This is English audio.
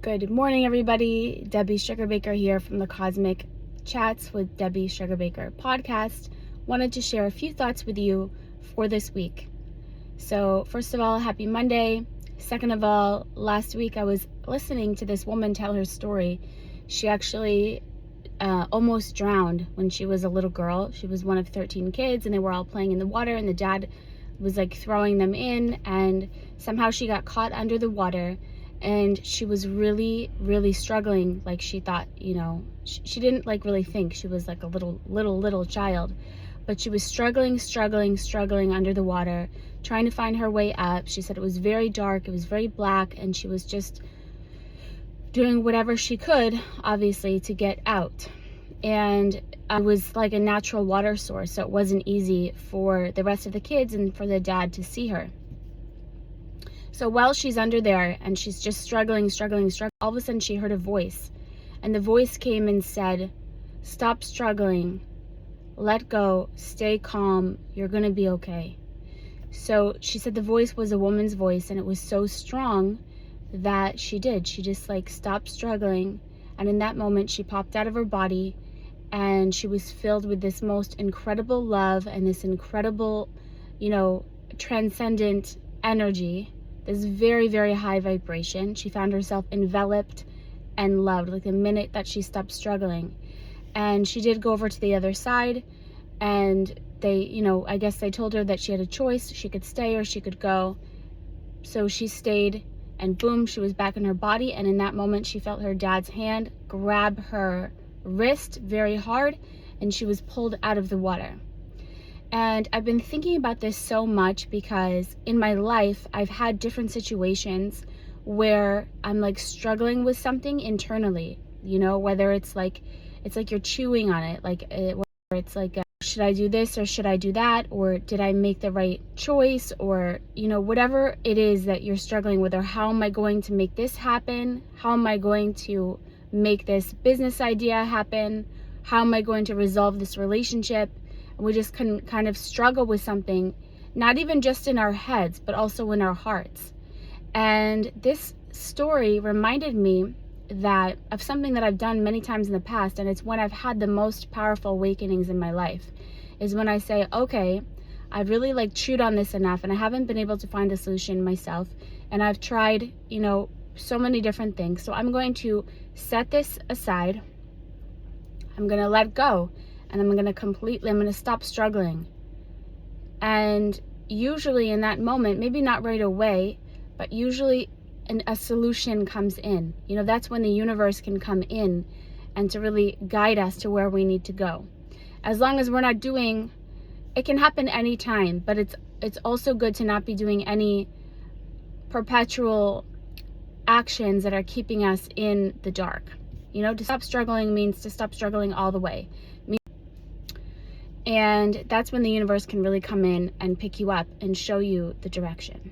Good morning, everybody. Debbie Sugarbaker here from the Cosmic Chats with Debbie Sugarbaker podcast. Wanted to share a few thoughts with you for this week. So first of all, happy Monday. Second of all, last week I was listening to this woman tell her story. She actually almost drowned when she was a little girl. She was one of 13 kids and they were all playing in the water, and the dad was like throwing them in, and somehow she got caught under the water. And she was really struggling. Like, she thought, she didn't like really think. She was like a little child, but she was struggling under the water, trying to find her way up. She said it was very dark, it was very black, and she was just doing whatever she could, obviously, to get out. And it was like a natural water source, so it wasn't easy for the rest of the kids and for the dad to see her. So while she's under there and she's just struggling, all of a sudden she heard a voice. And the voice came and said, "Stop struggling, let go, stay calm, you're gonna be okay." So she said the voice was a woman's voice, and it was so strong that she just like stopped struggling. And in that moment she popped out of her body, and she was filled with this most incredible love and this incredible, transcendent energy. This very high vibration. She found herself enveloped and loved, like the minute that she stopped struggling. And she did go over to the other side, and they, I guess they told her that she had a choice. She could stay or she could go. So she stayed, and boom, she was back in her body. And in that moment, she felt her dad's hand grab her wrist very hard, and she was pulled out of the water. And I've been thinking about this so much because in my life, I've had different situations where I'm like struggling with something internally, whether it's like you're chewing on it, whether it's like, should I do this or should I do that? Or did I make the right choice? Or, whatever it is that you're struggling with, or how am I going to make this happen? How am I going to make this business idea happen? How am I going to resolve this relationship? We just can kind of struggle with something, not even just in our heads, but also in our hearts. And this story reminded me of something that I've done many times in the past, and it's when I've had the most powerful awakenings in my life, is when I say, okay, I've really chewed on this enough, and I haven't been able to find a solution myself, and I've tried, so many different things. So I'm going to set this aside. I'm going to let go. And I'm going to stop struggling. And usually in that moment, maybe not right away, but usually a solution comes in. That's when the universe can come in and to really guide us to where we need to go. As long as we're not doing, it can happen anytime, but it's also good to not be doing any perpetual actions that are keeping us in the dark. To stop struggling means to stop struggling all the way. And that's when the universe can really come in and pick you up and show you the direction.